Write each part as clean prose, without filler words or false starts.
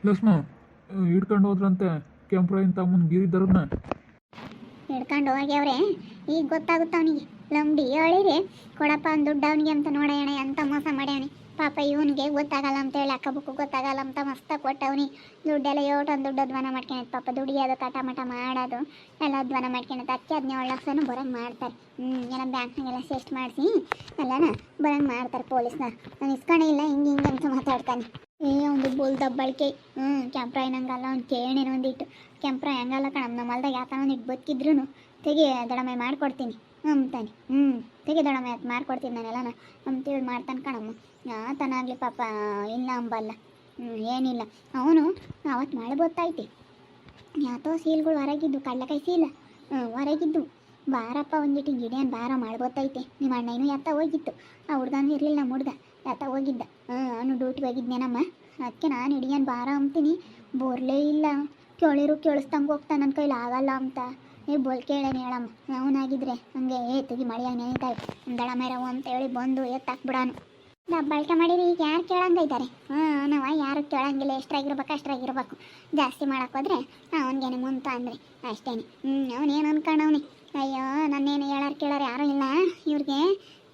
ಲಕ್ಷ್ಮ ಹಿಡ್ಕೊಂಡು ಹೋದ್ರಂತೆ ಕೆಂಪ್ರಾಯನ್ ತಮ್ಮನ ಗಿರಿಧರನ್ನ. ಹಿಡ್ಕೊಂಡು ಹೋಗ್ಯವ್ರೆ. ಈಗ ಗೊತ್ತಾಗುತ್ತೆ ಅವನಿಗೆ. ಲಂಬಿ ಹೇಳಿರಿ ಕೊಡಪ್ಪ ಒಂದು ದುಡ್ಡು ಅವನಿಗೆ ಅಂತ ನೋಡೋಣ ಅಂತ ಮೋಸ ಮಾಡ್ಯಾವನಿ. ಪಾಪ ಇವನಿಗೆ ಗೊತ್ತಾಗಲ್ಲ ಅಂತೇಳಿ ಅಕ್ಕ ಬುಕ್ಕು ಗೊತ್ತಾಗಲ್ಲ ಅಂತ ಮಸ್ತ ಕೊಟ್ಟವನಿ. ದುಡ್ಡೆಲ್ಲ ಏಟೊಂದು ದುಡ್ಡು ಅಧ್ವಾನ ಮಾಡ್ಕೊಳತ್ತೆ ಪಾಪ. ದುಡಿಯೋದು ಕಟ ಮಟ ಮಾಡೋದು ಎಲ್ಲ ಅಧ್ವಾನ ಮಾಡ್ಕೊಳತ್ತೆ. ಅದಕ್ಕೆ 17 ಲಕ್ಷನೂ ಬರೋಂಗೆ ಮಾಡ್ತಾರೆ. ಎಲ್ಲ ಬ್ಯಾಂಕ್ನಾಗೆಲ್ಲ ಸೆಸ್ಟ್ ಮಾಡಿಸಿ ಎಲ್ಲನ ಬರೋಂಗೆ ಮಾಡ್ತಾರೆ ಪೊಲೀಸ್ನವ್ರು. ನಾನು ಇಸ್ಕೊಂಡೇ ಇಲ್ಲ ಹಿಂಗೆ ಹಿಂಗೆ ಅಂತ ಮಾತಾಡ್ತಾನೆ. ಒಂದು ಬೋಲ್ ದಬ್ಬಳಿಕೆ. ಕೆಂಪ್ರಾಯ್ ನಂಗಲ್ಲ ಅವ್ನು ಕೇಳೇನು ಒಂದಿಟ್ಟು. ಕೆಂಪ್ರಾಯ್ ಹಂಗಲ್ಲ ಕಣಮ್ಮ, ನಮ್ಮ ಹೊಲ್ದಾಗ ಯಾತನ ಒಂದಿಟ್ಟು ಬದುಕಿದ್ರು ತೆಗಿ ದಡಮೆ ಮಾಡ್ಕೊಡ್ತೀನಿ ಅಂತಾನೆ. ತೆಗಿ ದಡಮೆ ಅದು ಮಾಡ್ಕೊಡ್ತೀನಿ ನಾನೆಲ್ಲನ ಅಂತೇಳಿ ಮಾಡ್ತಾನೆ ಕಣಮ್ಮ. ಆತನಾಗಲಿ ಪಾಪ ಇಲ್ಲ ಅಂಬಲ್ಲ. ಏನಿಲ್ಲ ಅವನು ಅವತ್ತು ಮಳೆ ಗೊತ್ತೈತಿ. ಯಾತೋ ಸೀಲ್ಗಳು ಹೊರಗಿದ್ದು, ಕಡ್ಲೆಕಾಯಿ ಸೀಲ ಹೊರಗಿದ್ದು. ಬಾರಪ್ಪ ಒಂದಿಟ್ಟು ಗಿಡಿಯನ್ ಬಾರ ಮಾಡ್ಬೋತೈತೆ. ನಿಮ್ಮ ಅಣ್ಣ ಇನ್ನೂ ಎತ್ತ ಹೋಗಿತ್ತು. ಆ ಹುಡ್ಗನೂ ಇರಲಿಲ್ಲ, ನಮ್ಮ ಹುಡ್ಗ ಎತ್ತ ಹೋಗಿದ್ದ. ಅವನು ಡ್ಯೂಟಿಗೆ ಹೋಗಿದ್ನೇನಮ್ಮ. ಅದಕ್ಕೆ ನಾನು ಹಿಡಿಯನ್ ಬಾರ ಅಂತೀನಿ. ಬೋರ್ಲೇ ಇಲ್ಲ. ಕೇಳಿಸ್ದಂಗೆ ಹೋಗ್ತಾನೆ. ನನ್ನ ಕೈಲಿ ಆಗಲ್ಲ ಅಂತ ಬೋಲ್ ಕೇಳೇನು ಹೇಳಮ್ಮ. ಅವನಾಗಿದ್ರೆ ಹಂಗೆ ತೆಗಿ ಮಳೆಯಾಗ ನೆನೀತಾವೆ ದಡ ಮೇರವು ಅಂತ ಹೇಳಿ ಬಂದು ಎತ್ತಾಕ್ಬಿಡಾನು. ದಬ್ಬಾಳಿಕೆ ಮಾಡೀರಿ. ಈಗ ಯಾರು ಕೇಳಂಗೈತಾರೆ? ನಾವು ಯಾರು ಕೇಳಂಗಿಲ್ಲ. ಎಷ್ಟ್ರಾಗಿರ್ಬೇಕು ಅಷ್ಟ್ರಾಗಿರ್ಬೇಕು. ಜಾಸ್ತಿ ಮಾಡೋಕ್ಕೋದ್ರೆ ಅವನಿಗೇನೆ ಮುಂತ ಅಂದರೆ ಅಷ್ಟೇ. ಅವನೇನು ಅನ್ಕೊಂಡವ್ನಿ, ಅಯ್ಯೋ ನನ್ನೇನು ಹೇಳಾರು ಕೇಳಾರು ಯಾರೂ ಇಲ್ಲ ಇವ್ರಿಗೆ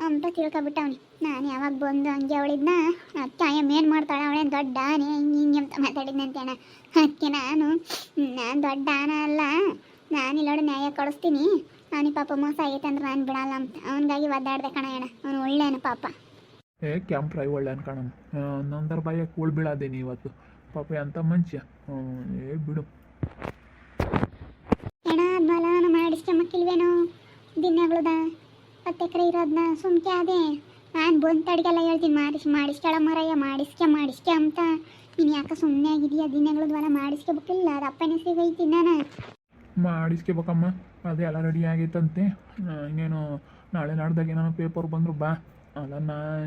ಅಂತ ತಿಳ್ಕೊಬಿಟ್ಟವ್ನಿ. ನಾನು ಯಾವಾಗ ಬಂದು ಹಂಗೆ ಅವಳಿದ್ನ ಅದಕ್ಕೆ ಏನು ಮಾಡ್ತಾಳೆ ಅವಳೇನು ದೊಡ್ಡ ಆನೆ ಹಿಂಗೆ ಹಿಂಗೆ ಅಂತ ಮಾತಾಡಿದ್ನಂತೇಣ. ಅದಕ್ಕೆ ನಾನು ದೊಡ್ಡ ಆನ ಅಲ್ಲ, ನಾನು ಇಲ್ಲೋಡು ನ್ಯಾಯ ಕೊಡಿಸ್ತೀನಿ. ಅವನಿಗೆ ಪಾಪ ಮೋಸ ಆಗೈತೆ ಅಂದ್ರೆ ನಾನು ಬಿಡಲ್ಲ ಅಂತ ಅವನಿಗಾಗಿ ಒದ್ದಾಡ್ದೆ ಕಣ ಅಣ್ಣ. ಅವನು ಒಳ್ಳೆಯನು ಪಾಪ. ಕೆಂಪ್ರಾಯ್ ಒಳ್ಳೆ ಅನ್ಕಣಮ್ಮ. ನಂದರ ಬಾಯ ಕೂಳ್ ಬೀಳಾದೇನಿ ಇವತ್ತು ಪಾಪ ಅಂತ ಮನುಷ್ಯ. ಬಿಡು ಅಣ್ಣ ಅದ್ಮಲ ನಾನು ಮಾಡಿಸ್ಕೊಂಬಕ್ಕಿಲ್ವೇನೋ ದಿನಗಳದ 10 ಎಕರೆ ಇರೋದನ್ನ ಸುಮ್ಕೆ ಅದೇ ನಾನು ಬಂದು ಅಡುಗೆಲ್ಲ ಹೇಳ್ತೀನಿ ಮಾಡಿಸ್ಕೊಳ ಮರಯ್ಯ ಮಾಡಿಸ್ಕೆ ಅಂತ. ನೀನು ಯಾಕೆ ಸುಮ್ಮನೆ ಆಗಿದೆಯಾ? ದಿನಗಳದ್ವಲ್ಲ ಮಾಡಿಸ್ಕೋಬೇಕಿಲ್ಲ. ಅದು ಅಪ್ಪನ ಹೆಸರಿಗೆ ಐತಿ ನಾನು ಮಾಡಿಸ್ಕೋಬೇಕಮ್ಮ. ಅದೇ ಎಲ್ಲ ರೆಡಿ ಆಗೈತಂತೆ. ಇನ್ನೇನು ನಾಳೆ ನಾಡ್ದಾಗ ಏನಾರು ಪೇಪರ್ ಬಂದರು ಬಾ. ಅಲ್ಲ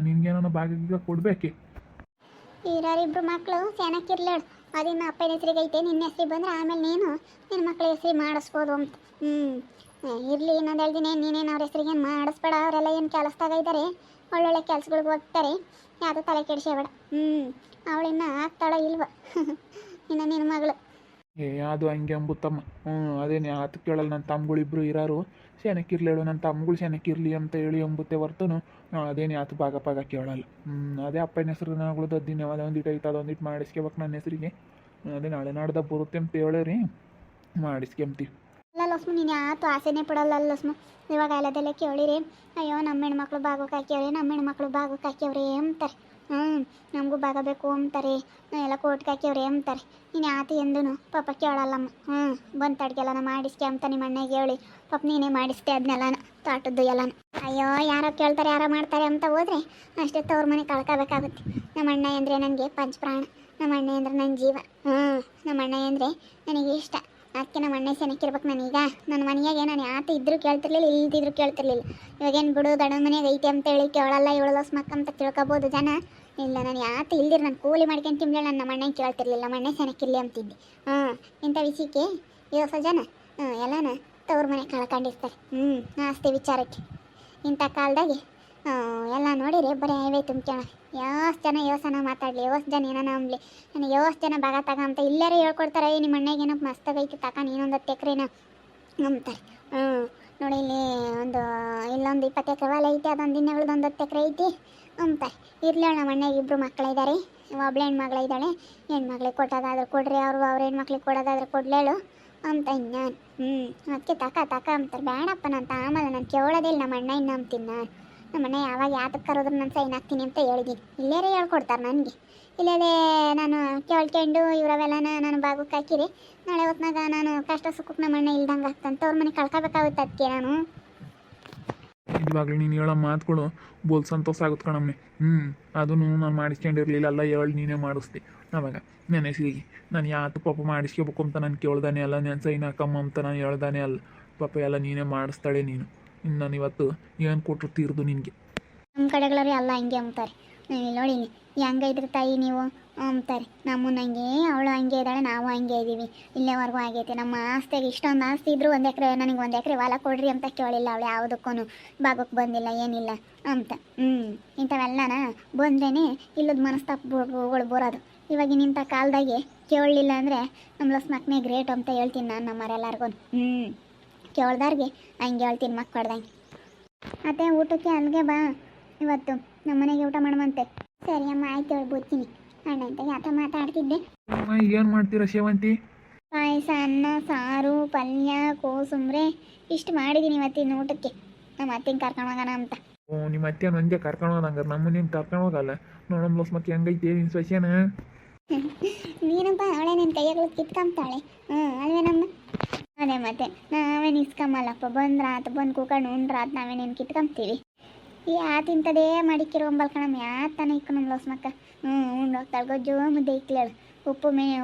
ನಿನ್ಗೇನೋ ಭಾಗ ಕೊಡ್ಬೇಕೆ. ಇರೋರಿಬ್ರು ಮಕ್ಕಳು ಚೆನ್ನಾಗಿರ್ಲೇಳು. ಅದಿನ್ನು ಅಪ್ಪನ ಹೆಸರಿಗೆ ಐತೆ. ನಿನ್ನ ಹೆಸರಿಗೆ ಬಂದರೆ ಆಮೇಲೆ ನೀನು ನಿನ್ನ ಮಕ್ಕಳ ಹೆಸರಿಗೆ ಮಾಡಿಸ್ಬೋದು ಅಂತ. ಇರಲಿ ಇನ್ನೊಂದು ಹೇಳ್ತೀನಿ. ನೀನೇನು ಅವ್ರ ಹೆಸರಿಗೆ ಏನು ಮಾಡಿಸ್ಬೇಡ. ಅವರೆಲ್ಲ ಏನು ಕೆಲಸದಾಗ ಇದ್ದಾರೆ, ಒಳ್ಳೊಳ್ಳೆ ಕೆಲ್ಸಗಳಿಗೆ ಹೋಗ್ತಾರೆ. ಯಾವುದೂ ತಲೆ ಕೆಡಿಸೇಬೇಡ. ಅವಳಿನ್ನ ಆಗ್ತಾಳೋ ಇಲ್ವ ಇನ್ನು ನಿನ್ನ ಮಗಳು. ಅದು ಹಂಗೆ ಅಂಬುತ್ತಮ್ಮ. ಅದೇನೇ ಆತ ಕೇಳಲ್ಲ. ನನ್ನ ತಮ್ಮಗಳಿಬ್ರು ಇರೋರು ಶೆನಕ್ಕಿರ್ಲೇಳು, ನನ್ನ ತಮ್ಮಗಳು ಶೆನಕ್ಕಿರಲಿ ಅಂತ ಹೇಳಿ ಅಂಬುತ್ತೆ ಹೊರ್ತನು ಅದೇನೇ ಆತು ಭಾಗ ಕೇಳಲ್ಲ. ಅದೇ ಅಪ್ಪನ ಹೆಸರು ನಾಗಳದು ಅದಿನ ಯಾವಾಗ ಒಂದಿಟ್ಟು ಐತೆ ಅದೊಂದಿಟ್ಟು ಮಾಡಿಸ್ಕೋಬೇಕು ನನ್ನ ಹೆಸರಿಗೆ. ಅದೇ ನಾಳೆ ನಾಡ್ದಾಗ ಬರುತ್ತೆ ಅಂತ ಹೇಳೇರಿ ಮಾಡಿಸ್ಕೊಂತೀವಿ. ಅಲ್ಲ ಲಕ್ಷ್ಮ, ನೀನು ಯಾತು ಆಸೆನೇ ಪಡಲ್ಲ ಲಕ್ಷ್ಮ. ಇವಾಗ ಅಲ್ಲದೆಲ್ಲ ಕೇಳಿರಿ, ಅಯ್ಯೋ ನಮ್ಮ ಹೆಣ್ಮಕ್ಳು ಭಾಗಕ್ಕೆ ಹಾಕ್ಯವ್ರೆ, ನಮ್ಮ ಹೆಣ್ಮಕ್ಳು ಭಾಗಕ್ಕೆ ಹಾಕ್ಯವ್ರೆ ಅಂತಾರೆ. ನಮಗೂ ಭಾಗ ಬೇಕು ಅಂತಾರೆ. ಎಲ್ಲ ಕೋರ್ಟ್ಗೆ ಹಾಕ್ಯವ್ರೆ ಅಂತಾರೆ. ನೀನು ಯಾತು ಎಂದೂ ಪಾಪ ಕೇಳಲ್ಲಮ್ಮ. ಬಂತು ಅಡುಗೆಲ್ಲ ಮಾಡಿಸ್ಕೆ ಅಂತ ನಿಮ್ಮ ಅಣ್ಣಗೆ ಹೇಳಿ ಪಾಪ ನೀನೇ ಮಾಡಿಸ್ತೆ ಅದನ್ನೆಲ್ಲನ ತಾಟದ್ದು ಎಲ್ಲನ. ಅಯ್ಯೋ ಯಾರೋ ಕೇಳ್ತಾರೆ ಯಾರೋ ಮಾಡ್ತಾರೆ ಅಂತ ಹೋದರೆ ಅಷ್ಟೇ ತವ್ರ ಮನೆ ಕಳ್ಕೋಬೇಕಾಗುತ್ತೆ. ನಮ್ಮ ಅಣ್ಣ ಅಂದರೆ ನನಗೆ ಪಂಚಪ್ರಾಣ. ನಮ್ಮ ಅಣ್ಣ ಅಂದರೆ ನನ್ನ ಜೀವ. ನಮ್ಮ ಅಣ್ಣ ಅಂದರೆ ನನಗೆ ಇಷ್ಟ. ಅದಕ್ಕೆ ನಮ್ಮ ಅಣ್ಣ ಚೆನ್ನಾಗಿರ್ಬೇಕು. ನಾನೀಗ ನನ್ನ ಮನೆಯಾಗೆ ನಾನು ಯಾತು ಇದ್ದರೂ ಕೇಳ್ತಿರ್ಲಿಲ್ಲ, ಇಲ್ದಿದ್ರು ಕೇಳ್ತಿರ್ಲಿಲ್ಲ. ಇವಾಗೇನು ಬಿಡು ದಡ ಮನೆಯಾಗ ಐತೆ ಅಂತ ಹೇಳಿ ಕೇಳಲ್ಲ ಇವಳು ಸ್ಮಕ್ ಅಂತ ತಿಳ್ಕೊಬೋದು ಜನ. ಇಲ್ಲ ನಾನು ಯಾತು ಇಲ್ದಿರು ನಾನು ಕೂಲಿ ಮಾಡ್ಕೊಂಡು ತಿಂಬಳ ನಮ್ಮ ಅಣ್ಣಗೆ ಕೇಳ್ತಿರ್ಲಿಲ್ಲ. ನಮ್ಮ ಅಣ್ಣ ಚೆನ್ನಾಗಿರ್ಲಿ ಅಂತಿದ್ದೆ. ಇಂಥ ವಿಷಯಕ್ಕೆ ಯೋಸ ಜನ ಎಲ್ಲನ ತವ್ರ ಮನೆ ಕಳ್ಕೊಂಡಿರ್ತಾರೆ. ಆಸ್ತಿ ವಿಚಾರಕ್ಕೆ ಇಂಥ ಕಾಲದಾಗೆ ಎಲ್ಲ ನೋಡಿರಿ ಬರೀ ಹೈವೇ ತುಂಬ್ಕೋಣ. ಎಷ್ಟು ಜನ ಯೋಸನ ಮಾತಾಡಲಿ, ಎಷ್ಟು ಜನ ಏನಾನ ಅಂಬ್ಲಿ, ನನಗೆ ಎಷ್ಟು ಜನ ಭಾಗ ತಗ ಅಂತ ಇಲ್ಲರೇ ಹೇಳ್ಕೊಡ್ತಾರೆ. ನಿಮ್ಮ ಅಣ್ಣಗೆ ಏನಪ್ಪ ಮಸ್ತಾಗೈತಿ ತಕ ನೀನೊಂದು 10 ಎಕರೆನ ಅಂತಾರೆ. ನೋಡಿ ಇಲ್ಲಿ ಇಲ್ಲೊಂದು 20 ಎಕರೆ ಹೊಲ ಐತಿ, ಅದೊಂದು ದಿನಗಳದೊಂದು 10 ಎಕರೆ ಐತಿ ಅಂತಾರೆ. ಇರಲಿ ನಮ್ಮ ಅಣ್ಣಗೆ 2 ಮಕ್ಕಳಿದ್ದಾರೆ. ಒಬ್ಳು ಹೆಣ್ಮಗಳು ಇದ್ದಾಳೆ. ಹೆಣ್ಮಕ್ಳಿಗೆ ಕೊಟ್ಟೋದಾದ್ರೆ ಕೊಡ್ರಿ, ಅವ್ರ ಹೆಣ್ಮಕ್ಳಿಗೆ ಕೊಡೋದಾದ್ರೆ ಕೊಡ್ಲೇಳು ಅಂತ ನಾನು. ಅದಕ್ಕೆ ತಕ ಅಂತಾರೆ. ಬೇಡಪ್ಪ ನಾನು ಆಮೇಲೆ ನಾನು ಕೇಳೋದಿಲ್ಲ. ನಮ್ಮ ಅಣ್ಣ ಇನ್ನು ಅಂತೀನಿ ನಾನು. ನಮ್ಮ ಅಣ್ಣ ಯಾವಾಗ ಯಾತಕ್ಕೆ ಕರೋದ್ರು ನಾನು ಸೈನ್ ಹಾಕ್ತೀನಿ ಅಂತ ಹೇಳಿದ್ದೀನಿ. ಇಲ್ಲೇರೇ ಹೇಳ್ಕೊಡ್ತಾರೆ ನನಗೆ. ಇಲ್ಲೇ ನಾನು ಕೇಳ್ಕೊಂಡು ಇವರವೆಲ್ಲನ ನಾನು ಭಾಗಕ್ಕೆ ಹಾಕಿರಿ. ನಾಳೆ ಹೊತ್ನಾಗ ನಾನು ಕಷ್ಟ ಸುಖಕ್ಕೆ ನಮ್ಮ ಅಣ್ಣ ಇಲ್ದಂಗೆ ಆಗ್ತಂತ ಅವ್ರ ಮನೆ ಕಳ್ಕೊಬೇಕಾಗುತ್ತೆ. ಅದಕ್ಕೆ ನಾನು ಇವಾಗಲೂ ನೀನು ಹೇಳೋ ಮಾತುಗಳು ಬೋಲ್ ಸಂತೋಷ ಆಗುತ್ತೆ ಕಣಮ್ಮೆ. ಅದನ್ನು ನಾನು ಮಾಡಿಸ್ಕೊಂಡಿರಲಿಲ್ಲ. ಅಲ್ಲ ಹೇಳಿ ನೀನೇ ಮಾಡಿಸ್ದೆ ಅವಾಗ ನನ್ನ ಹೆಸರಿಗೆ. ನಾನು ಯಾತು ಪಾಪ ಮಾಡಿಸ್ಕೋಬೇಕು ಅಂತ ನಾನು ಕೇಳ್ದಾನೆ ಅಲ್ಲ, ನಾನು ಸೈನ್ ಹಾಕಮ್ಮ ಅಂತ ನಾನು ಹೇಳ್ದಾನೆ ಅಲ್ಲ. ಪಾಪ ಎಲ್ಲ ನೀನೇ ಮಾಡಿಸ್ತಾಳೆ ನೀನು. ಇನ್ನು ನಾನು ಇವತ್ತು ಏನು ಕೊಟ್ಟರು ತೀರ್ದು ನಿನಗೆ. ನಮ್ಮ ಕಡೆಗಳವ್ರು ಎಲ್ಲ ಹಂಗೆ ಅಂತಾರೆ. ನೋಡಿ ಹೆಂಗೈತ್ರಿ ತಾಯಿ ನೀವು ಅಂತಾರೆ. ನಮ್ಮನ್ನ ಹಂಗೆ, ಅವಳು ಹಂಗೆ ಇದ್ದಾಳೆ, ನಾವು ಹಂಗೆ ಇದ್ದೀವಿ. ಇಲ್ಲೇವರೆಗೂ ಆಗೈತೆ. ನಮ್ಮ ಆಸ್ತಿಗೆ ಇಷ್ಟೊಂದು ಆಸ್ತಿ ಇದ್ದರೂ 1 ಎಕರೆ ನನಗೆ 1 ಎಕರೆ ಹೊಲ ಕೊಡ್ರಿ ಅಂತ ಕೇಳಿಲ್ಲ ಅವಳು. ಯಾವುದಕ್ಕೂ ಭಾಗಕ್ಕೆ ಬಂದಿಲ್ಲ ಏನಿಲ್ಲ ಅಂತ. ಇಂಥವೆಲ್ಲನ ಬಂದ್ರೇ ಇಲ್ಲದ ಮನಸ್ತಾಪಗಳು ಬರೋದು. ಇವಾಗಿನ ಇಂಥ ಕಾಲದಾಗೆ ಕೇಳಲಿಲ್ಲ ಅಂದರೆ ನಮ್ಮ ಲಸ್ಮಕ್ನೇ ಗ್ರೇಟ್ ಅಂತ ಹೇಳ್ತೀನಿ ನಾನು ನಮ್ಮರೆಲ್ಲರಿಗೂ. ಕೇಳ್ದಾರ್ಗೆ ಹಂಗೆ ಹೇಳ್ತೀನಿ ಮಕ್ಕಳ್ದಂಗೆ. ಅತ್ತೆ ಊಟಕ್ಕೆ ಅಲ್ಲಿಗೆ ಬಾ, ಇವತ್ತು ನಮ್ಮ ಮನೆಗೆ ಊಟ ಮಾಡುವಂತೆ. ಸರಿ ಅಮ್ಮ ಆಯ್ತು ಹೇಳ್ಬೋತೀನಿ ಅಣ್ಣ ಅಂತ ಯಾತ ಮಾತಾಡ್ತಿದ್ದೆ. ಏನು ಮಾಡ್ತೀರಾ ಸೇವಂತಿ? ಪಾಯಸ, ಅನ್ನ, ಸಾರು, ಪಲ್ಯ, ಕೋಸುಂಬ್ರೆ ಇಷ್ಟು ಮಾಡಿದ್ದೀನಿ ಇವತ್ತಿನ ಊಟಕ್ಕೆ. ನಮ್ಮ ಅತ್ತಿನ ಕರ್ಕೊಂಡು ಹೋಗೋಣ ಅಂತ. ಓ ನಿಮ್ಮ ಅತ್ತೆ ನಂಗೆ ಕರ್ಕೊಂಡು ಹೋದಂಗಾರೆ ನಮ್ಮ ನೀನು ಕರ್ಕೊಂಡು ಹೋಗಲ್ಲ. ನೋಡಮ್ಮ ಲಸ್ಮಕ್ಕೆ ಹೆಂಗೈತೆ ನಿನ್ನ ಸೊಸೆನ? ನೀನಪ್ಪ ಅವಳೆ ನಿನ್ನ ಕೈಯಾಗಲು ಕಿತ್ಕೊಂತಾಳೆ. ಅಲ್ವೇನಮ್ಮ? ಅದೇ ಮತ್ತೆ ನಾವೇನು ಇಸ್ಕೊಂಬಲ್ಲಪ್ಪ. ಬಂದ್ರಾತು ಬಂದು ಕೂಕೊಂಡು ಉಂಡ್ರಾತು ನಾವೇನೇನು ಕಿತ್ಕೊಂತೀವಿ. ಈ ಆತಿಂತದೇ ಮಾಡಿಕ್ಕಿರೋಂಬಲ್ ಕಣಮ್ಮ ಯಾತನ ಇಕ್ಕು ನಮ್ಮ ಲಸ್ಮಕ್ಕ. ಉಂಡೋಗ್ತಾಳೆ. ಗೊಜ್ಜು ಮುದ್ದೆ ಇಕ್ಲೇಳು, ಉಪ್ಪು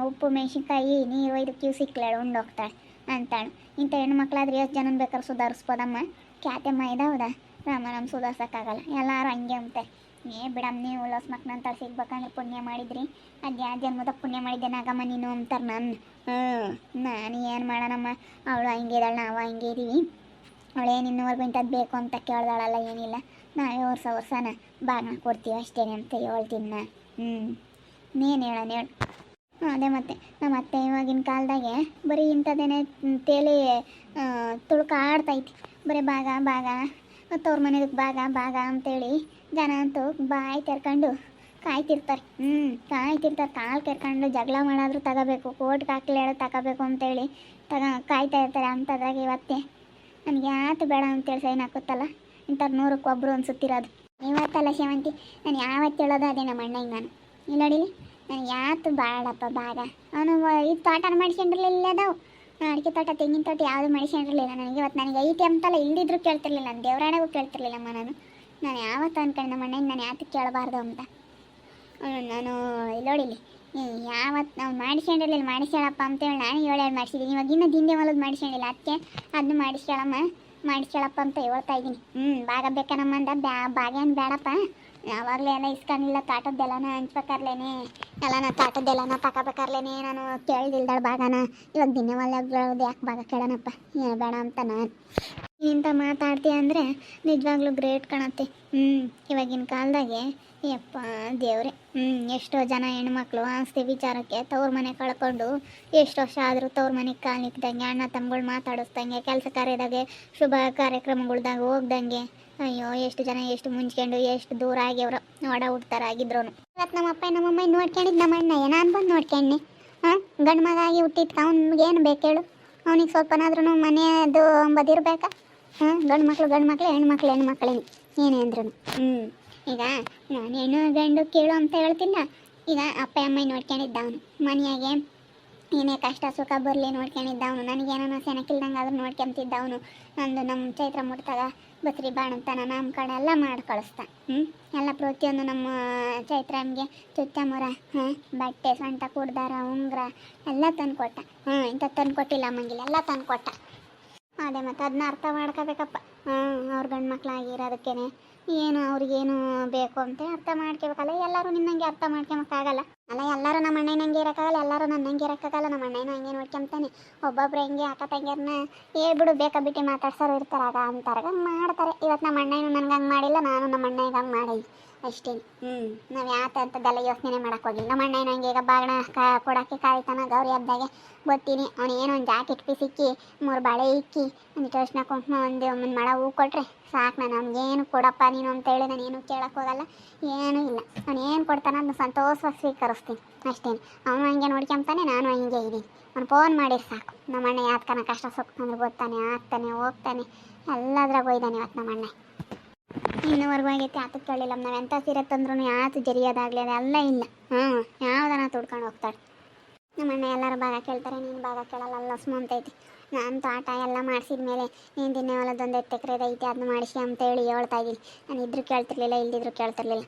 ಮೆಣಸಿನ್ಕಾಯಿ ನೀರು ಒಯ್ದು ಕ್ಯೂಸ್ ಇಕ್ಲೇಳು, ಉಂಡೋಗ್ತಾಳೆ ಅಂತಾಳು. ಇಂಥ ಹೆಣ್ಣು ಮಕ್ಕಳಾದ್ರೆ ಎಷ್ಟು ಜನ ಬೇಕಾದ್ರೆ ಸುಧಾರಿಸ್ಬೋದಮ್ಮ. ಖ್ಯಾತೆಮ್ಮ ಇದಾವದ ರಾಮ ನಮ್ಮ ಸುಧಾರ್ಸೋಕ್ಕಾಗಲ್ಲ. ಎಲ್ಲರೂ ಹಂಗೆ ಅಂತಾರೆ. ಬಿಡಮ್ಮ ನೀವು ಲಸ್ಮಕ್ನಂತ ಸಿಗ್ಬೇಕಂದ್ರೆ ಪುಣ್ಯ ಮಾಡಿದ್ರಿ. ಅದು ಯಾವ ಜನ್ಮದ ಪುಣ್ಯ ಮಾಡಿದ್ದೆ ನಾಗಮ್ಮ ನೀನು ಅಂತಾರೆ ನಾನು ಏನು ಮಾಡೋಣಮ್ಮ. ಅವಳು ಹಂಗೆ ಇದ್ದಾಳೆ, ನಾವು ಹಂಗೆ ಇದ್ದೀವಿ. ಅವಳೇನು ಇನ್ನೂವರೆಗೂ ಇಂಥದ್ದು ಬೇಕು ಅಂತ ಕೇಳ್ದಾಳಲ್ಲ, ಏನಿಲ್ಲ. ನಾವೇ ವರ್ಷನ ಬಾಗಿನ ಕೊಡ್ತೀವಿ ಅಷ್ಟೇ ಅಂತ ಹೇಳ್ತೀನಿ ನಾನು. ನೀನು ಹೇಳೋಣ ಹೇಳು. ಅದೇ ಮತ್ತೆ ನಮ್ಮ ಅತ್ತೆ ಇವಾಗಿನ ಕಾಲದಾಗೆ ಬರೀ ಇಂಥದ್ದೇನೆ ತೇಲಿ ತುಳ್ಕಾಡ್ತೈತಿ. ಬರೀ ಭಾಗ ತವ್ರ ಮನೆದಕ್ಕೆ ಭಾಗ ಅಂತೇಳಿ ಜನ ಅಂತೂ ಬಾಯಿ ತೆರ್ಕೊಂಡು ಕಾಯ್ತಿರ್ತಾರೆ. ಕಾಯ್ತಿರ್ತಾರೆ. ಕಾಲು ಕೆರ್ಕೊಂಡು ಜಗಳ ಮಾಡಾದರೂ ತಗೋಬೇಕು, ಕೋರ್ಟ್ಗೆ ಹಾಕ್ಲಿ ಹೇಳೋ ತಗೋಬೇಕು ಅಂತೇಳಿ ಕಾಯ್ತಾ ಇರ್ತಾರೆ. ಅಂಥದ್ರಾಗ ಇವತ್ತೇ ನನಗೆ ಯಾತು ಬೇಡ ಅಂತೇಳಿ ಸೈನ್ ಹಾಕುತ್ತಲ್ಲ, ಇಂಥವ್ರು 100ಕ್ಕೆ ಒಬ್ಬರು ಅನ್ಸುತ್ತಿರೋದು. ಇವತ್ತಲ್ಲ ಸೇವಂತಿ, ನಾನು ಯಾವತ್ತು ಹೇಳೋದು ಅದೇ ನಮ್ಮ ಅಣ್ಣಗೆ ನಾನು. ಇಲ್ಲ ನೋಡಿಲಿ, ನನಗೆ ಯಾತು ಬೇಡಪ್ಪ ಭಾಗ. ಅವನು ಇದು ತೋಟನ ಮಾಡಿಸ್ಕೊಂಡಿರಲಿಲ್ಲ. ಅದಾವು ಅಡಿಕೆ ತೋಟ, ತೆಂಗಿನ ತೋಟ ಯಾವುದು ಮಾಡಿಸ್ಕೊಂಡಿರಲಿಲ್ಲ. ನನಗೆ ಐತಿ ಅಂತಲ್ಲ, ಇಲ್ದಿದ್ರು ಕೇಳ್ತಿರ್ಲಿಲ್ಲ. ನಾನು ದೇವರಾಣೆಗೂ ಕೇಳ್ತಿರ್ಲಿಲ್ಲಮ್ಮ. ನಾನು ಯಾವತ್ತು ಅನ್ಕೊಂಡು ನಮ್ಮ ಅಣ್ಣಗೆ ನಾನು ಯಾತಕ್ಕೆ ಕೇಳಬಾರ್ದು ಅಂತ. ನಾನು ಇಲ್ಲೋಡಿಲಿ ಯಾವತ್ತು ನಾವು ಮಾಡಿಸ್ಕೊಂಡಿರಲಿಲ್ಲ. ಮಾಡಿಸ್ಕೊಳ್ಳಪ್ಪ ಅಂತೇಳಿ ನಾನು 7 ಮಾಡಿಸಿದ್ದೀನಿ. ಇವಾಗ ಇನ್ನೂ ದಿಂದೆ ಹೊಲದ ಮಾಡಿಸ್ಕೊಂಡಿಲ್ಲ. ಅದಕ್ಕೆ ಅದನ್ನು ಮಾಡಿಸ್ಕೊಳ್ಳಪ್ಪ ಅಂತ ಹೇಳ್ತಾ ಇದ್ದೀನಿ. ಭಾಗ ಬೇಕನಮ್ಮ ಅಂದ ಭಾಗ ಏನು ಬೇಡಪ್ಪ. ಯಾವಾಗಲೇ ಎಲ್ಲ ಇಸ್ಕೊಂಡಿಲ್ಲ. ತಾಟದ್ದೆಲ್ಲನ ಹಂಚ್ಬೇಕಾರ್ಲೇನೆ, ಎಲ್ಲನ ತಾಟದ್ದೆಲ್ಲನ ತಗೋಬೇಕಾರ್ಲೇನೆ ನಾನು ಕೇಳ್ದಿಲ್ದಾಳ ಭಾಗನ. ಇವಾಗ ದಿನ ಒಳ್ಳೆ ಯಾಕೆ ಭಾಗ ಕೇಳೋಣಪ್ಪ, ಏನು ಬೇಡ ಅಂತ ನಾನು. ಇಂಥ ಮಾತಾಡ್ತೀಯ ಅಂದರೆ ನಿಜವಾಗ್ಲೂ ಗ್ರೇಟ್ ಕಾಣತ್ತೆ. ಇವಾಗಿನ ಕಾಲದಾಗೆ ಯಪ್ಪ ದೇವ್ರೆ, ಎಷ್ಟೋ ಜನ ಹೆಣ್ಮಕ್ಳು ಆಸ್ತಿ ವಿಚಾರಕ್ಕೆ ತವ್ರ ಮನೆ ಕಳ್ಕೊಂಡು ಎಷ್ಟು ವರ್ಷ ಆದರೂ ತವ್ರ ಮನೆಗೆ ಕಾಲಿಕ್ದಂಗೆ, ಅಣ್ಣ ತಮ್ಮಗಳು ಮಾತಾಡಿಸ್ದಂಗೆ, ಕೆಲಸ ಕಾರ್ಯದಾಗೆ ಶುಭ ಕಾರ್ಯಕ್ರಮಗಳ್ದಾಗ ಹೋಗ್ದಂಗೆ. ಅಯ್ಯೋ ಎಷ್ಟು ಜನ ಎಷ್ಟು ಮುಂಚ್ಕೊಂಡು ಎಷ್ಟು ದೂರ ಆಗ್ಯವ್ರು ಓಡ ಹುಡ್ತಾರಾಗಿದ್ರು. ಇವತ್ತು ನಮ್ಮ ಅಪ್ಪ ನಮ್ಮಮ್ಮ ನೋಡ್ಕೊಂಡಿದ್ದು ನಮ್ಮ ಅಣ್ಣ ನಾನು ಬಂದು ನೋಡ್ಕೊಂಡೆ. ಗಂಡು ಮಗ ಆಗಿ ಹುಟ್ಟಿದ್ಕ ಅವ್ನಿಗೆ ಏನು ಬೇಕು ಹೇಳು? ಅವನಿಗೆ ಸ್ವಲ್ಪನಾದ್ರೂ ಮನೆಯದು ಅಂಬದಿರ್ಬೇಕಾ? ಗಂಡು ಮಕ್ಕಳು ಹೆಣ್ಮಕ್ಳೇನು ಏನೇ ಅಂದ್ರೂ. ಈಗ ನಾನು ಹೆಣ್ಣು ಗಂಡು ಕೇಳು ಅಂತ ಹೇಳ್ತಿಲ್ಲ. ಈಗ ಅಪ್ಪ ಅಮ್ಮ ನೋಡ್ಕೊಂಡಿದ್ದ ಅವನು ಮನೆಯಾಗೆ ಏನೇ ಕಷ್ಟ ಸುಖ ಬರಲಿ ನೋಡ್ಕೊಂಡಿದ್ದ ಅವನು. ನನಗೇನೋ ಸೆನಕಿಲ್ದಂಗೆ ಆದ್ರೂ ನೋಡ್ಕೊಂತಿದ್ದ ಅವನು. ನಂದು ನಮ್ಮ ಚೈತ್ರ ಮುಟ್ದಾಗ ಬಸ್ರಿ ಬಾಣಂತನ ನಾಮಕರಣ ಎಲ್ಲ ಮಾಡಿ ಕಳಿಸ್ತಾ. ಎಲ್ಲ ಪ್ರತಿಯೊಂದು ನಮ್ಮ ಚೈತ್ರಮ್ಗೆ ಚುಚ್ಚ ಮುರ, ಬಟ್ಟೆ, ಸೊಂಟ ಕುಡ್ದಾರ, ಉಂಗುರ ಎಲ್ಲ ತಂದು ಕೊಟ್ಟ. ಇಂಥ ತಂದು ಕೊಟ್ಟಿಲ್ಲ ಅಮ್ಮಂಗಿಲ್ಲ, ಎಲ್ಲ ತಂದು ಕೊಟ್ಟ. ಅದೇ ಮತ್ತು ಅದನ್ನ ಅರ್ಥ ಮಾಡ್ಕೋಬೇಕಪ್ಪ. ಅವ್ರ ಗಂಡು ಮಕ್ಕಳಾಗಿರೋದಕ್ಕೇನೆ ಏನು ಅವ್ರಿಗೇನು ಬೇಕು ಅಂತ ಅರ್ಥ ಮಾಡ್ಕೋಬೇಕಲ್ಲ. ಎಲ್ಲರೂ ನಿನ್ನಂಗೆ ಅರ್ಥ ಮಾಡ್ಕೊಳಕ್ಕಾಗಲ್ಲ ಅಲ್ಲ. ಎಲ್ಲರೂ ನಮ್ಮ ಅಣ್ಣನಂಗೆ ಇರೋಕ್ಕಾಗಲ್ಲ, ಎಲ್ಲರೂ ನನ್ನಂಗೆ ಇರೋಕ್ಕಾಗಲ್ಲ. ನಮ್ಮ ಅಣ್ಣನೂ ಹಂಗೆ ನೋಡ್ಕೊಂತಾನೆ. ಒಬ್ಬೊಬ್ರು ಹೆಂಗೆ ಅಕ್ಕ ತಂಗಿಯರನ್ನ ಹೇಳ್ಬಿಡು ಬೇಕಾ ಬಿಟ್ಟು ಮಾತಾಡ್ಸೋರು ಇರ್ತಾರಾಗ ಅಂತಾರಾಗ ಮಾಡ್ತಾರೆ. ಇವತ್ತು ನಮ್ಮ ಅಣ್ಣನೂ ನನಗೆ ಹಂಗೆ ಮಾಡಿಲ್ಲ, ನಾನು ನಮ್ಮ ಅಣ್ಣಗೆ ಹಂಗೆ ಮಾಡಿ ಅಷ್ಟೇ. ನಾವು ಯಾತ ಅಂಥದ್ದೆಲ್ಲ ಯೋಚನೆ ಮಾಡೋಕೆ ಹೋಗಿಲ್ಲ. ನಮ್ಮ ಅಣ್ಣ ಹಂಗೆ ಈಗ ಬಾಗಿಣ ಕೊಡೋಕ್ಕೆ ಕಾಯ್ತಾನ. ಗೌರಿ ಹಬ್ಬದಾಗೆ ಗೊತ್ತೀನಿ ಅವನು ಏನೋ ಒಂದು ಜಾಕೆಟ್ ಪೀಸ್ ಇಕ್ಕಿ 3 ಬಾಳೆ ಇಕ್ಕಿ ಒಂದು ಟೋಸ್ನ ಕುಂಕುಮ ಒಂದು ಮಳ ಹೂ ಕೊಟ್ಟರೆ ಸಾಕು. ನಾನು ಅವ್ನಿಗೇನು ಕೊಡಪ್ಪ ನೀನು ಅಂತೇಳಿ ನಾನು ಏನು ಕೇಳೋಕ್ಕೆ ಹೋಗಲ್ಲ, ಏನೂ ಇಲ್ಲ. ಅವ್ನು ಏನು ಕೊಡ್ತಾನೆ ಅದನ್ನ ಸಂತೋಷವಾಗಿ ಸ್ವೀಕರಿಸ್ತೀನಿ ಅಷ್ಟೇ. ಅವನು ಹಂಗೆ ನೋಡ್ಕೊಂತಾನೆ, ನಾನು ಹಂಗೆ ಇದ್ದೀನಿ. ಅವ್ನು ಫೋನ್ ಮಾಡಿರಿ ಸಾಕು. ನಮ್ಮ ಅಣ್ಣ ಯಾತ್ಕನ ಕಷ್ಟ ಸುಖ ಅಂದ್ರೆ ಗೊತ್ತಾನೆ, ಆಗ್ತಾನೆ, ಹೋಗ್ತಾನೆ, ಎಲ್ಲದ್ರಾಗ ಹೋಯ್ದಾನೆ ಇವತ್ತು ನಮ್ಮ ಅಣ್ಣ. ಇನ್ನೂವರೆಗೂ ಆಗೈತೆ ಆತಕ್ಕೆ ಕೇಳಿಲ್ಲ. ನಾವು ಎಂಥ ಸೀರೆ ತಂದ್ರೂ ಯಾತು ಜರಿಯೋದಾಗಲಿ ಅದೆಲ್ಲ ಇಲ್ಲ. ಯಾವುದನ್ನ ತುಡ್ಕೊಂಡು ಹೋಗ್ತಾಳೆ. ನಮ್ಮ ಅಣ್ಣ ಎಲ್ಲರೂ ಭಾಗ ಕೇಳ್ತಾರೆ, ನೀನು ಭಾಗ ಕೇಳಲ್ಲ. ಅಲ್ಲ ಸುಮ್ಮಂತೈತಿ. ನಾನು ತೋಟ ಎಲ್ಲ ಮಾಡಿಸಿದ ಮೇಲೆ ನೀನು ದಿನ ಹೊಲದೊಂದು 8 ಎಕರೆ ಐತೆ ಅದನ್ನ ಮಾಡಿಸಿ ಅಂತೇಳಿ ಹೇಳ್ತಾ ಇದ್ದೀನಿ. ನಾನು ಇದ್ರೂ ಕೇಳ್ತಿರ್ಲಿಲ್ಲ, ಇಲ್ದಿದ್ರು ಕೇಳ್ತಿರ್ಲಿಲ್ಲ.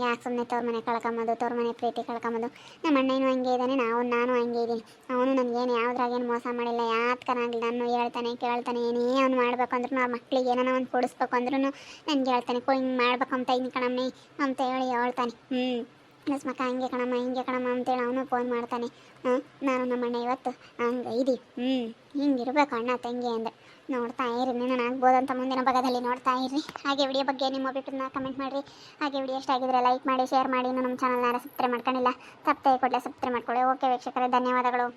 ಯಾಕೆ ಸುಮ್ಮನೆ ತವ್ರ ಮನೆ ಕಳ್ಕೊಂಬೋದು, ತವ್ರ ಮನೆ ಪ್ರೀತಿ ಕಳ್ಕೊಂಬೋದು. ನಮ್ಮ ಅಣ್ಣನೂ ಹಂಗೆ ಇದ್ದಾನೆ, ನಾನು ಹಂಗೆ ಇದ್ದೀನಿ. ಅವನು ನನಗೇನು ಯಾವುದ್ರಾಗೇನು ಮೋಸ ಮಾಡಿಲ್ಲ, ಯಾತ್ಕನಾಗಲಿ. ನಾನು ಹೇಳ್ತಾನೆ ಕೇಳ್ತಾನೆ. ಏನೇ ಅವ್ನು ಮಾಡ್ಬೇಕು ಅಂದ್ರೂ ಅವ್ರ ಮಕ್ಳಿಗೆ ಏನಾನ ಒಂದು ಕೊಡಿಸ್ಬೇಕು ಅಂದ್ರೂ ನನಗೆ ಹೇಳ್ತಾನೆ. ಹಿಂಗೆ ಮಾಡ್ಬೇಕಂತ ಇನ್ನು ಕಣಮ್ಮಿ ಅಂತ ಹೇಳಿ ಹೇಳ್ತಾನೆ. ನಸ್ಮಕ್ಕ ಹಂಗೆ ಕಣಮ್ಮ ಅಂತೇಳಿ ಅವನು ಫೋನ್ ಮಾಡ್ತಾನೆ. ನಾನು ನಮ್ಮಣ್ಣ ಇವತ್ತು ಹಂಗೆ ಹಿಂಗಿರ್ಬೇಕು ಅಣ್ಣ ತಂಗಿ ಅಂದೆ. ನೋಡ್ತಾ ಇರಿ, ನಾನು ಆಗ್ಬೋದಂತ ಮುಂದಿನ ಭಾಗದಲ್ಲಿ ನೋಡ್ತಾ ಇರ್ರಿ. ಹಾಗೆ ವಿಡಿಯೋ ಬಗ್ಗೆ ನಿಮ್ಮ ಅಭಿಪ್ರಾಯನ ಕಮೆಂಟ್ ಮಾಡಿರಿ. ಹಾಗೆ ವಿಡಿಯೋ ಇಷ್ಟ ಆಗಿದ್ರೆ ಲೈಕ್ ಮಾಡಿ, ಶೇರ್ ಮಾಡಿ. ನಮ್ಮ ಚಾನಲ್ನ ಸಬ್ಸ್ಕ್ರೈಬ್ ಮಾಡ್ಕೊಂಡಿಲ್ಲ, ತಪ್ಪದೆ ಕೂಡಲೇ ಸಬ್ಸ್ಕ್ರೈಬ್ ಮಾಡ್ಕೊಳ್ಳಿ. ಓಕೆ ವೀಕ್ಷಕರೇ, ಧನ್ಯವಾದಗಳು.